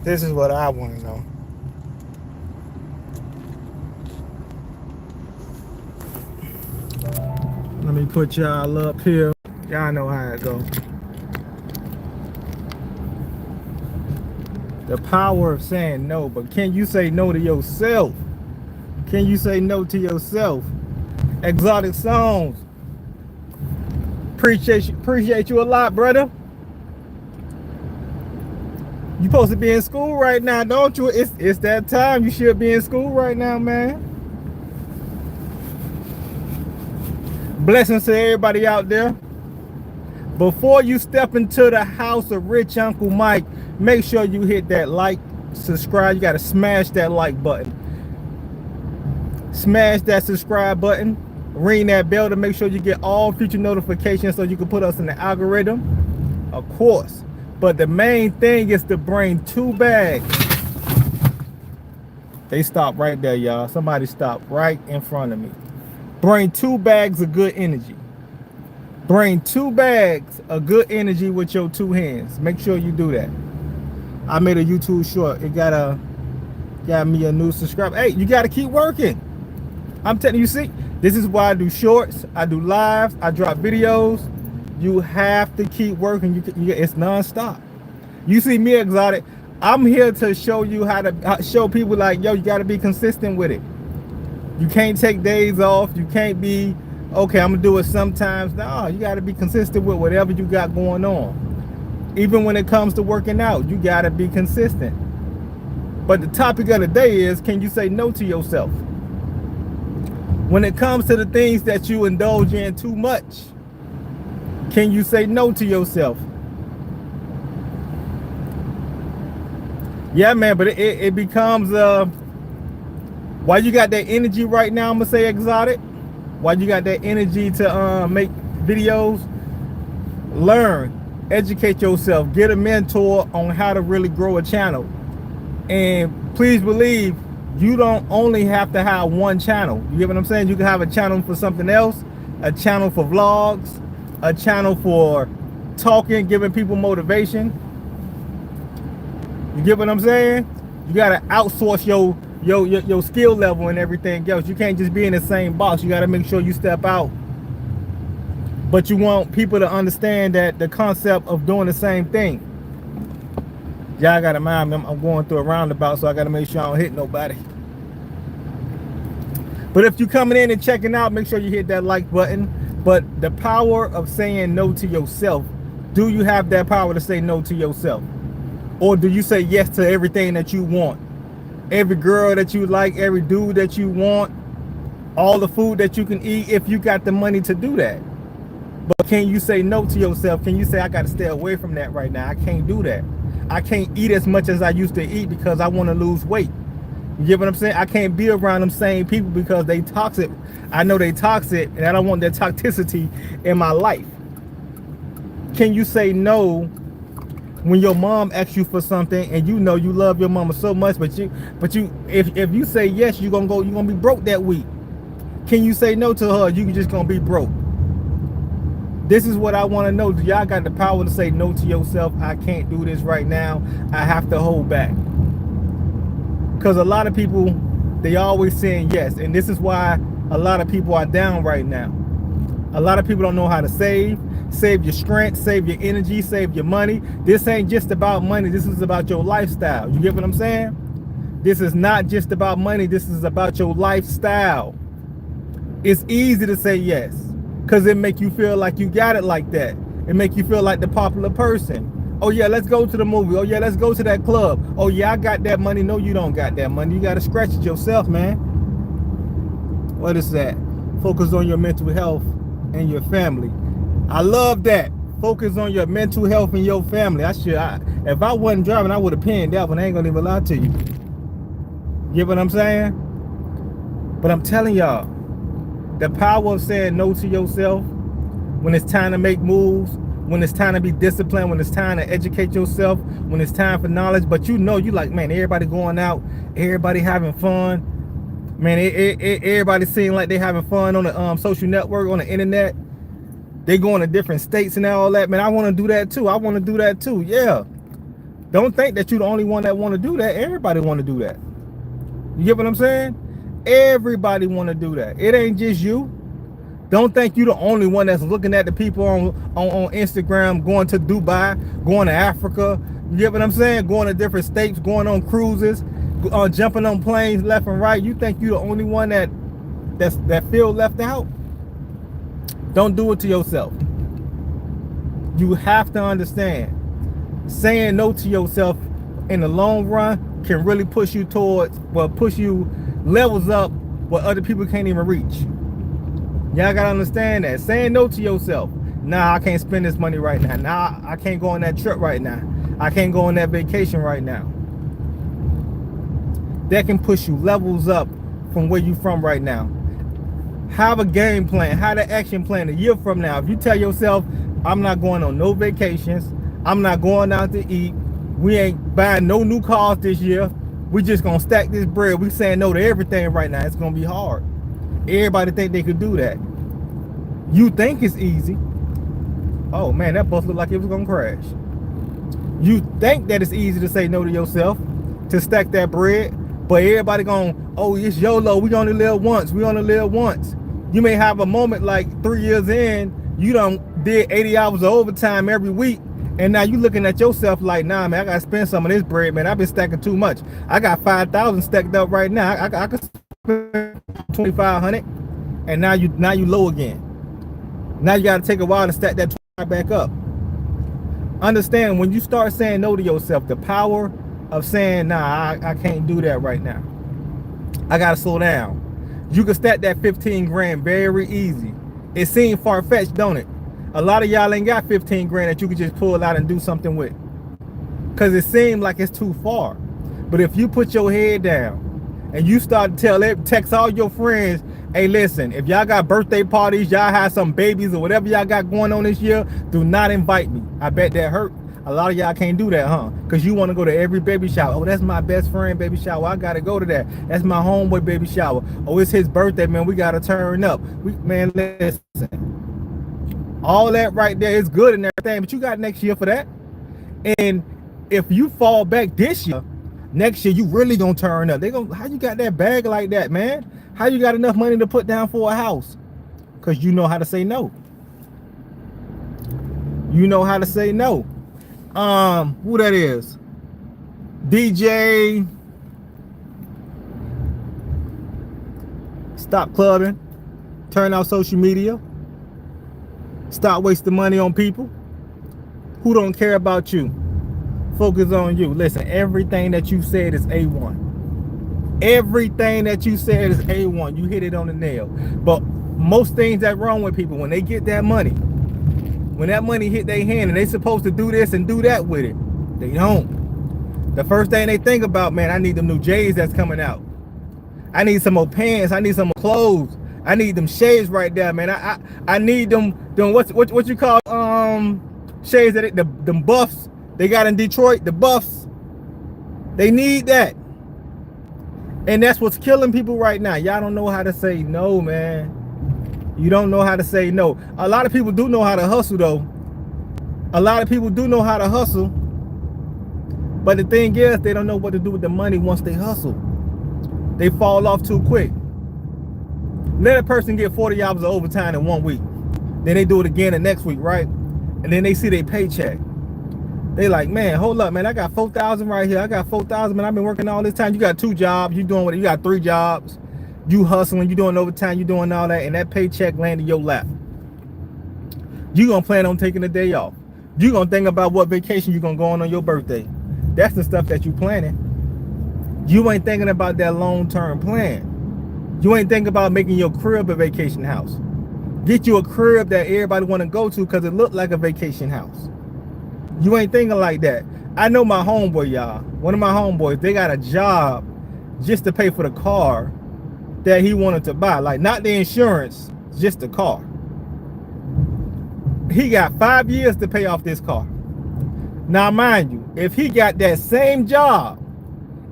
This is what I want to know. Let me put y'all up here. Y'all know how it go. The power of saying no, but can you say no to yourself? Can you say no to yourself? Exotic songs. Appreciate you a lot, brother. You supposed to be in school right now, don't you? It's that time. You should be in school right now, man. Blessings to everybody out there. Before you step into the house of Rich Uncle Mike, make sure you hit that like, subscribe. You got to smash that like button. Smash that subscribe button. Ring that bell to make sure you get all future notifications so you can put us in the algorithm. Of course. But the main thing is to bring 2 bags. They stopped right there, y'all. Somebody stopped right in front of me. Bring 2 bags of good energy. Bring 2 bags of good energy with your 2 hands. Make sure you do that. I made a YouTube short. It got me a new subscriber. Hey, you got to keep working. I'm telling you, see, this is why I do shorts. I do lives. I drop videos. You have to keep working. It's nonstop. You see me, Exotic. I'm here to show you how to show people like, yo, you got to be consistent with it. You can't take days off. You can't be, okay, I'm going to do it sometimes. No, you got to be consistent with whatever you got going on. Even when it comes to working out, you got to be consistent. But the topic of the day is, can you say no to yourself? When it comes to the things that you indulge in too much, can you say no to yourself? Yeah, man, but it becomes, why you got that energy right now, I'm going to say, Exotic? Why you got that energy to make videos? Learn, educate yourself, get a mentor on how to really grow a channel. And please believe, you don't only have to have one channel. You get what I'm saying? You can have a channel for something else, a channel for vlogs, a channel for talking, giving people motivation. You get what I'm saying? You gotta outsource your skill level and everything else. You can't just be in the same box. You gotta make sure you step out. But you want people to understand that the concept of doing the same thing. Y'all gotta mind me, I'm going through a roundabout, so I gotta make sure I don't hit nobody. But if you're coming in and checking out, make sure you hit that like button. But the power of saying no to yourself, do you have that power to say no to yourself? Or do you say yes to everything that you want? Every girl that you like, every dude that you want, all the food that you can eat if you got the money to do that. But can you say no to yourself? Can you say, I got to stay away from that right now? I can't do that. I can't eat as much as I used to eat because I want to lose weight. You get what I'm saying? I can't be around them same people because they toxic. I know they toxic and I don't want that toxicity in my life. Can you say no when your mom asks you for something and you know you love your mama so much, but if you say yes, you're gonna be broke that week. Can you say no to her? You just gonna be broke. This is what I want to know. Do y'all got the power to say no to yourself? I can't do this right now. I have to hold back. Because a lot of people, they always saying yes. And this is why a lot of people are down right now. A lot of people don't know how to save. Save your strength, save your energy, save your money. This ain't just about money. This is about your lifestyle. You get what I'm saying? This is not just about money. This is about your lifestyle. It's easy to say yes because it make you feel like you got it like that. It make you feel like the popular person. Oh yeah, let's go to the movie. Oh yeah, let's go to that club. Oh yeah, I got that money. No, you don't got that money. You got to scratch it yourself, man. What is that? Focus on your mental health and your family. I love that. Focus on your mental health and your family. If I wasn't driving, I would have penned that one. I ain't gonna even lie to you. Get what I'm saying? But I'm telling y'all, the power of saying no to yourself when it's time to make moves, when it's time to be disciplined, when it's time to educate yourself, when it's time for knowledge. But you know, you like, man, everybody going out, everybody having fun. Man, everybody seem like they having fun on the social network, on the internet. They going to different states and all that. Man, I want to do that too. I want to do that too. Yeah. Don't think that you're the only one that want to do that. Everybody want to do that. You get what I'm saying? Everybody want to do that. It ain't just you. Don't think you're the only one that's looking at the people on Instagram going to Dubai, going to Africa. You get what I'm saying? Going to different states, going on cruises, jumping on planes left and right. You think you're the only one that feel left out? Don't do it to yourself. You have to understand, saying no to yourself in the long run can really push you levels up where other people can't even reach. Y'all gotta understand that. Saying no to yourself. Nah, I can't spend this money right now. Nah, I can't go on that trip right now. I can't go on that vacation right now. That can push you levels up from where you from right now. Have a game plan. Have an action plan a year from now. If you tell yourself, I'm not going on no vacations, I'm not going out to eat, we ain't buying no new cars this year, we just gonna stack this bread, we saying no to everything right now, it's gonna be hard. Everybody think they could do that. You think it's easy. Oh man, that bus looked like it was gonna crash. You think that it's easy to say no to yourself, to stack that bread, but everybody going, oh, it's YOLO, we only live once, we only live once. You may have a moment like 3 years in, you done did 80 hours of overtime every week, and now you looking at yourself like, nah man, I gotta spend some of this bread, man, I've been stacking too much. I got 5,000 stacked up right now, I could spend 2,500, and now you low again. Now you gotta take a while to stack that 25 back up. Understand, when you start saying no to yourself, the power of saying, nah, I can't do that right now, I gotta slow down. You can stack that 15 grand very easy. It seems far-fetched, don't it? A lot of y'all ain't got 15 grand that you can just pull out and do something with, because it seems like it's too far. But if you put your head down and you start to text all your friends, hey listen, if y'all got birthday parties, y'all have some babies or whatever y'all got going on this year, do not invite me. I bet that hurt. A lot of y'all can't do that, huh? Because you want to go to every baby shower. Oh, that's my best friend baby shower, I gotta go to that. That's my homeboy baby shower. Oh, it's his birthday, man, we gotta turn up. Man, listen, all that right there is good and everything, but you got next year for that. And if you fall back this year, next year you really gonna turn up. They gonna, how you got that bag like that, man? How you got enough money to put down for a house? Because you know how to say no. You know how to say no. Who that is? DJ. Stop clubbing. Turn out social media. Stop wasting money on people who don't care about you. Focus on you. Listen, everything that you said is A1. Everything that you said is A1. You hit it on the nail. But most things that wrong with people, when they get that money, when that money hit their hand and they supposed to do this and do that with it, they don't. The first thing they think about, man, I need them new J's that's coming out. I need some more pants. I need some more clothes. I need them shades right there, man. I need them what you call shades that them buffs they got in Detroit, the buffs. They need that. And that's what's killing people right now. Y'all don't know how to say no, man. You don't know how to say no. A lot of people do know how to hustle, though. A lot of people do know how to hustle. But the thing is, they don't know what to do with the money once they hustle. They fall off too quick. Let a person get 40 hours of overtime in 1 week. Then they do it again the next week, right? And then they see their paycheck. They like, man, hold up, man. I got 4,000 right here. I got 4,000, man. I've been working all this time. You got 2 jobs. You doing what? You got 3 jobs. You hustling. You doing overtime. You doing all that. And that paycheck land in your lap. You gonna plan on taking a day off. You gonna think about what vacation you gonna go on your birthday. That's the stuff that you planning. You ain't thinking about that long-term plan. You ain't thinking about making your crib a vacation house. Get you a crib that everybody want to go to because it looked like a vacation house. You ain't thinking like that. I know my homeboy, y'all. One of my homeboys, they got a job just to pay for the car that he wanted to buy. Like, not the insurance, just the car. He got 5 years to pay off this car. Now, mind you, if he got that same job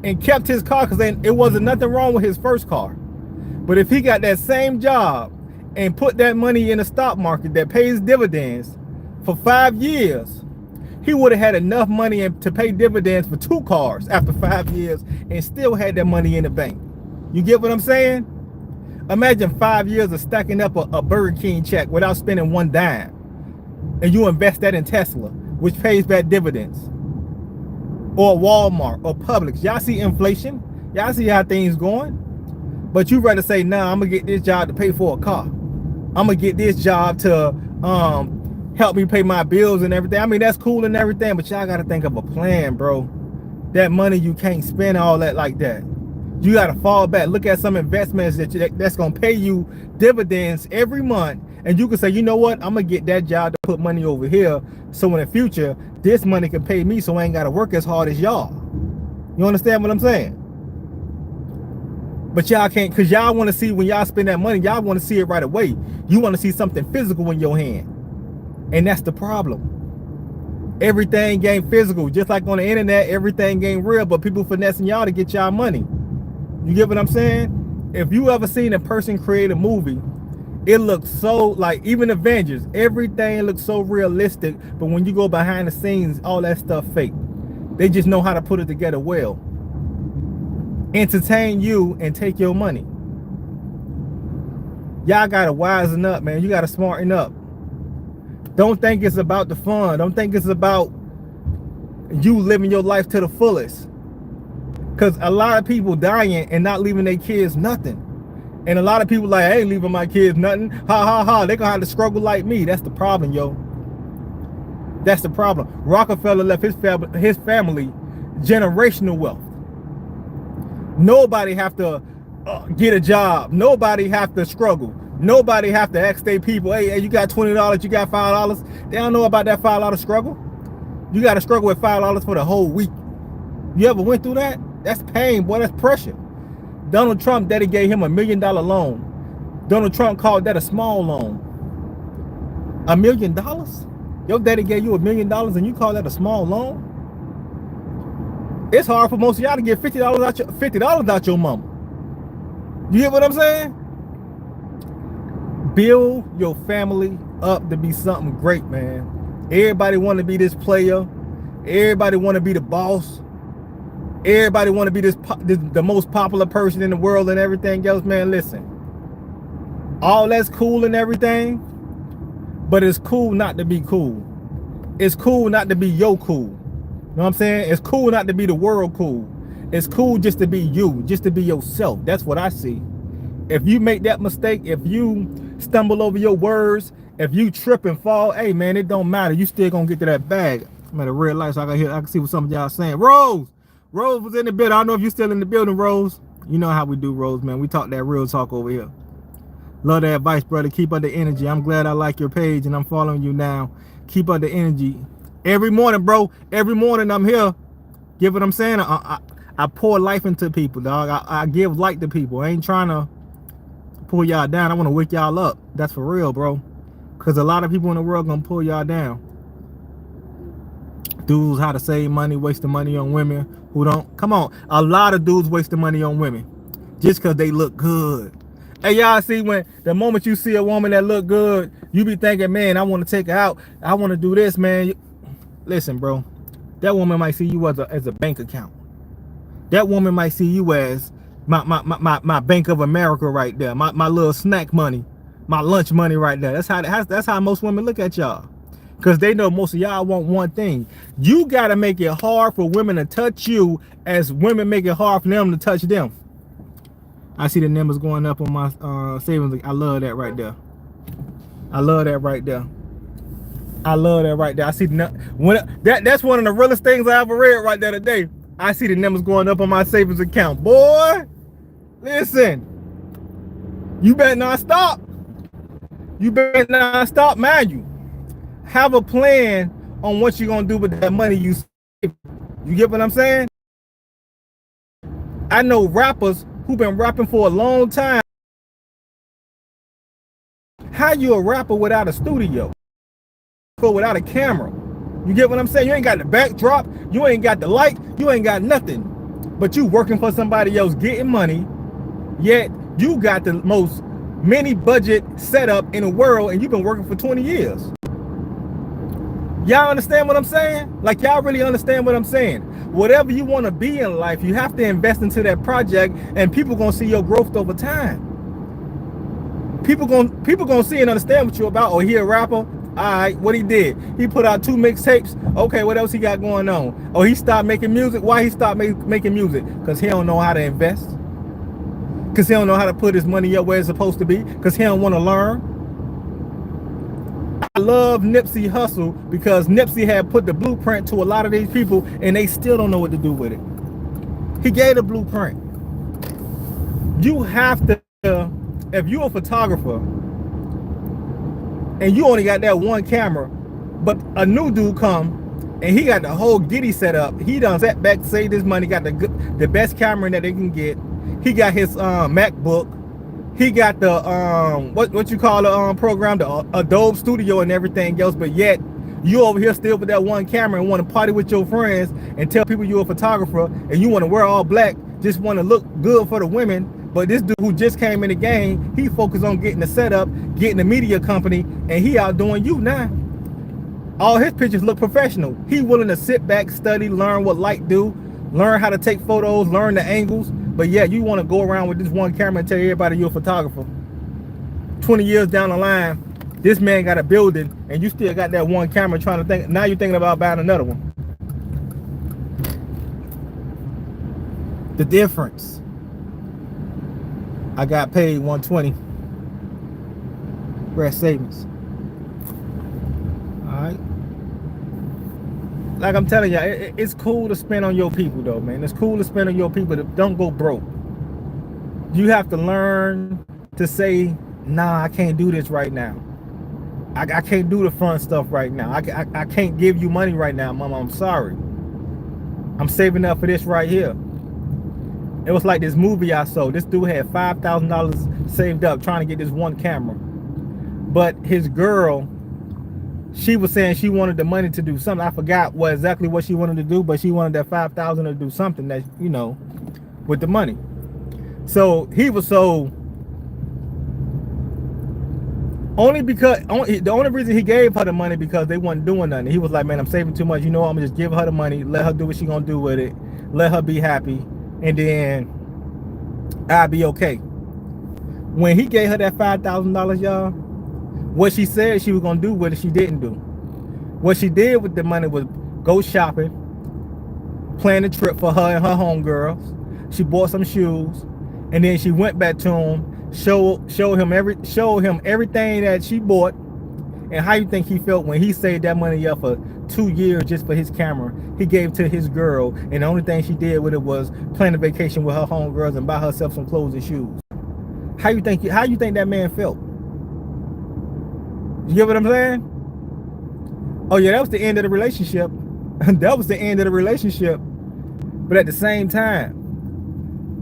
and kept his car, because it wasn't nothing wrong with his first car. But if he got that same job and put that money in the stock market that pays dividends for 5 years, he would have had enough money to pay dividends for 2 cars after 5 years and still had that money in the bank. You get what I'm saying? Imagine 5 years of stacking up a Burger King check without spending 1 dime. And you invest that in Tesla, which pays back dividends. Or Walmart or Publix. Y'all see inflation? Y'all see how things going? But you rather say, nah, I'm gonna get this job to pay for a car. I'm gonna get this job to help me pay my bills and everything. I mean, that's cool and everything, but y'all gotta think of a plan, bro. That money, you can't spend all that like that. You gotta fall back. Look at some investments that's gonna pay you dividends every month, and you can say, you know what, I'm gonna get that job to put money over here, so in the future this money can pay me, so I ain't gotta work as hard as y'all. You understand what I'm saying? But y'all can't, because y'all want to see, when y'all spend that money, y'all want to see it right away. You want to see something physical in your hand, and that's the problem. Everything ain't physical. Just like on the internet, everything ain't real, but people finessing y'all to get y'all money. You get what I'm saying? If you ever seen a person create a movie, it looks so, like, even Avengers, everything looks so realistic, but when you go behind the scenes, all that stuff fake. They just know how to put it together well. Entertain you and take your money. Y'all gotta wisen up, man. You gotta smarten up. Don't think it's about the fun. Don't think it's about you living your life to the fullest. Because a lot of people dying and not leaving their kids nothing. And a lot of people like, I ain't leaving my kids nothing. Ha ha ha. They're gonna have to struggle like me. That's the problem, yo. That's the problem. Rockefeller left his family generational wealth. Nobody have to get a job. Nobody have to struggle. Nobody have to ask their people, hey, you got $20, you got $5. They don't know about that $5 struggle. You got to struggle with $5 for the whole week. You ever went through that? That's pain, boy. That's pressure. Donald Trump, daddy gave him $1 million loan. Donald Trump called that a small loan. $1 million? Your daddy gave you $1 million and you call that a small loan? It's hard for most of y'all to get $50 out your mama. You get what I'm saying? Build your family up to be something great, man. Everybody want to be this player. Everybody want to be the boss. Everybody want to be the most popular person in the world and everything else, man. Listen, all that's cool and everything, but it's cool not to be cool. It's cool not to be your cool. You know what I'm saying? It's cool not to be the world cool. It's cool just to be you, just to be yourself. That's what I see. If you make that mistake, if you stumble over your words, if you trip and fall, hey man, it don't matter. You still gonna get to that bag. I'm at a red light, so I can see what some of y'all saying. Rose was in the building. I don't know if you're still in the building, Rose. You know how we do, Rose, man. We talk that real talk over here. Love that advice, brother. Keep up the energy. I'm glad I like your page and I'm following you now. Keep up the energy. Every morning, bro. Every morning I'm here. Get what I'm saying? I pour life into people, dog. I give light to people. I ain't trying to pull y'all down. I want to wake y'all up. That's for real, bro. Because a lot of people in the world gonna pull y'all down. Dudes how to save money, wasting money on women who don't. Come on. A lot of dudes wasting money on women just because they look good. Hey, y'all see, when the moment you see a woman that look good, you be thinking, man, I want to take her out. I want to do this, man. Listen, bro, that woman might see you as a bank account. That woman might see you as my Bank of America right there, my little snack money, my lunch money right there. That's how most women look at y'all, because they know most of y'all want one thing. You got to make it hard for women to touch you as women make it hard for them to touch them. I see the numbers going up on my savings. I love that right there. I love that right there. I love that right there. I see that's one of the realest things I ever read right there today. I see the numbers going up on my savings account. Boy, listen. You better not stop. You better not stop, mind you. Have a plan on what you're gonna do with that money you save. You get what I'm saying? I know rappers who've been rapping for a long time. How you a rapper without a studio? Without a camera? You get what I'm saying? You ain't got the backdrop, you ain't got the light, you ain't got nothing. But you working for somebody else getting money, yet you got the most mini budget setup in the world and you've been working for 20 years. Y'all understand what I'm saying? Like, y'all really understand what I'm saying? Whatever you want to be in life, you have to invest into that project, and people gonna see your growth over time. People gonna see and understand what you're about. Oh, he a rapper. All right, what he did? He put out 2 mixtapes. Okay, what else he got going on? Oh, he stopped making music. Why he stopped making music? Because he don't know how to invest. Because he don't know how to put his money up where it's supposed to be. Because he don't want to learn. I love Nipsey Hussle because Nipsey had put the blueprint to a lot of these people, and they still don't know what to do with it. He gave the blueprint. You have to, if you're a photographer and you only got that one camera, but a new dude come and he got the whole giddy set up. He done sat back, saved his money, got the best camera that they can get. He got his MacBook. He got the what you call the program, the Adobe Studio and everything else. But yet you over here still with that one camera and want to party with your friends and tell people you're a photographer and you want to wear all black, just want to look good for the women. But this dude who just came in the game, he focused on getting the setup, getting the media company, and he outdoing you now. All his pictures look professional. He willing to sit back, study, learn what light do, learn how to take photos, learn the angles. But yeah, you want to go around with this one camera and tell everybody you're a photographer. 20 years down the line, this man got a building and you still got that one camera trying to think. Now you're thinking about buying another one. The difference. I got paid $120. We're at savings. All right. Like I'm telling you, it's cool to spend on your people though, man. It's cool to spend on your people. Don't go broke. You have to learn to say, nah, I can't do this right now. I can't do the fun stuff right now. I can't give you money right now, mama. I'm sorry. I'm saving up for this right here. It was like this movie I saw. This dude had $5,000 saved up trying to get this one camera. But his girl, she was saying she wanted the money to do something. I forgot exactly what she wanted to do, but she wanted that $5,000 to do something that, you know, with the money. So he was so the only reason he gave her the money because they wasn't doing nothing. He was like, man, I'm saving too much. You know, I'm gonna just give her the money, let her do what she gonna do with it, let her be happy, and then I'll be okay. When he gave her that $5,000, y'all, what she said she was gonna do with it, she didn't do. What she did with the money was go shopping, plan a trip for her and her homegirls. She bought some shoes, and then she went back to him, show him everything that she bought, and how you think he felt when he saved that money up for 2 years just for his camera. He gave it to his girl, and the only thing she did with it was plan a vacation with her homegirls and buy herself some clothes and shoes. How you think that man felt? You get what I'm saying? Oh yeah, that was the end of the relationship. That was the end of the relationship. But at the same time,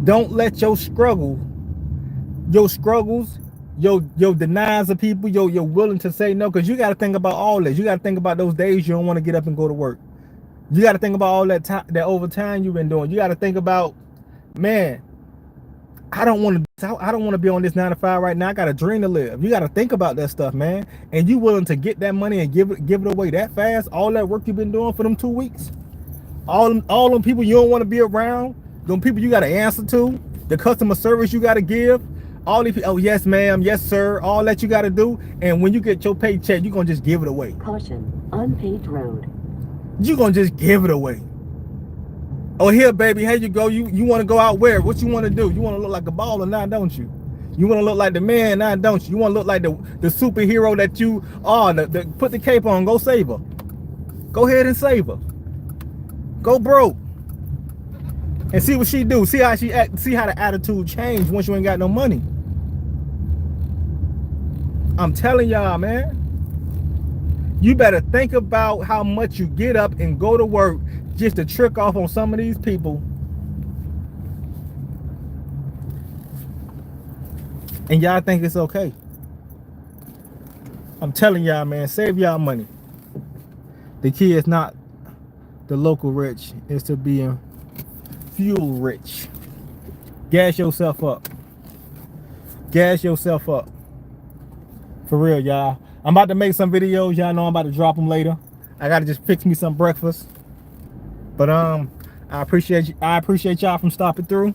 don't let your struggles, your denials of people, you're willing to say no, because you got to think about all this. You got to think about those days you don't want to get up and go to work. You got to think about all that time, that overtime you've been doing. You got to think about, man, I don't want to be on this 9 to 5 right now. I got a dream to live. You got to think about that stuff, man. And you willing to get that money and give it away that fast? All that work you've been doing for them 2 weeks? All them people you don't want to be around? Them people you got to answer to? The customer service you got to give? All these people, oh yes ma'am, yes sir, all that you got to do. And when you get your paycheck, you're going to just give it away. Caution, unpaved road. You're going to just give it away. Oh, here, baby, here you go. You want to go out where? What you want to do? You want to look like a baller now, don't you? You want to look like the man now, don't you? You want to look like the superhero that you are. Put the cape on. Go save her. Go ahead and save her. Go broke. And see what she do. See how she act. See how the attitude changed once you ain't got no money. I'm telling y'all, man. You better think about how much you get up and go to work just to trick off on some of these people. And y'all think it's okay. I'm telling y'all, man, save y'all money. The key is not the local rich, it's to being fuel rich. Gas yourself up. Gas yourself up. For real, y'all. I'm about to make some videos. Y'all know I'm about to drop them later. I gotta just fix me some breakfast. But I appreciate you. I appreciate y'all from stopping through,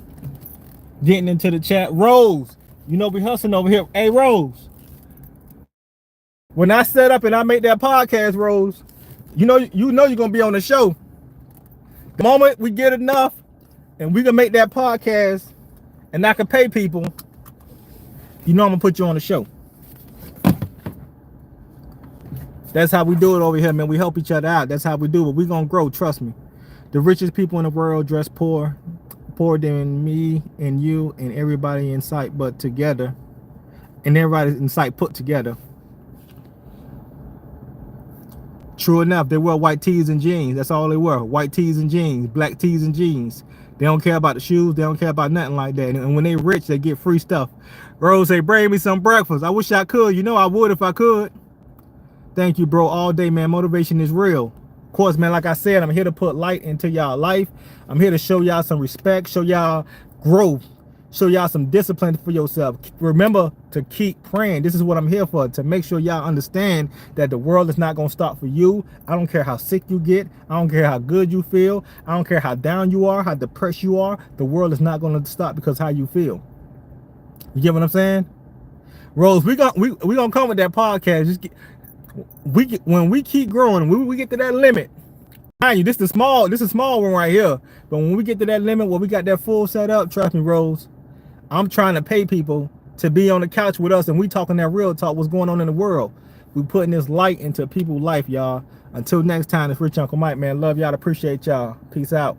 getting into the chat. Rose, you know we hustling over here. Hey Rose, when I set up and I make that podcast, Rose, you know you're gonna be on the show. The moment we get enough and we can make that podcast and I can pay people, you know I'm gonna put you on the show. That's how we do it over here, man. We help each other out. That's how we do it. We're gonna grow, trust me. The richest people in the world dress poor, poorer than me and you and everybody in sight, but together, and everybody in sight put together. True enough, they wear white tees and jeans. That's all they wear. White tees and jeans, black tees and jeans. They don't care about the shoes. They don't care about nothing like that. And when they rich, they get free stuff. Rose say, bring me some breakfast. I wish I could. You know I would if I could. Thank you, bro. All day, man. Motivation is real. Of course, man, like I said, I'm here to put light into y'all life. I'm here to show y'all some respect, show y'all growth, show y'all some discipline for yourself. Remember to keep praying. This is what I'm here for, to make sure y'all understand that the world is not going to stop for you. I don't care how sick you get. I don't care how good you feel. I don't care how down you are, how depressed you are. The world is not going to stop because how you feel. You get what I'm saying? Rose, we gonna come with that podcast. Just when we keep growing, when we get to that limit, mind you, this is a small one right here. But when we get to that limit where we got that full set up, trust me, Rose, I'm trying to pay people to be on the couch with us and we talking that real talk, what's going on in the world. We putting this light into people's life, y'all. Until next time, it's Rich Uncle Mike, man. Love y'all, appreciate y'all. Peace out.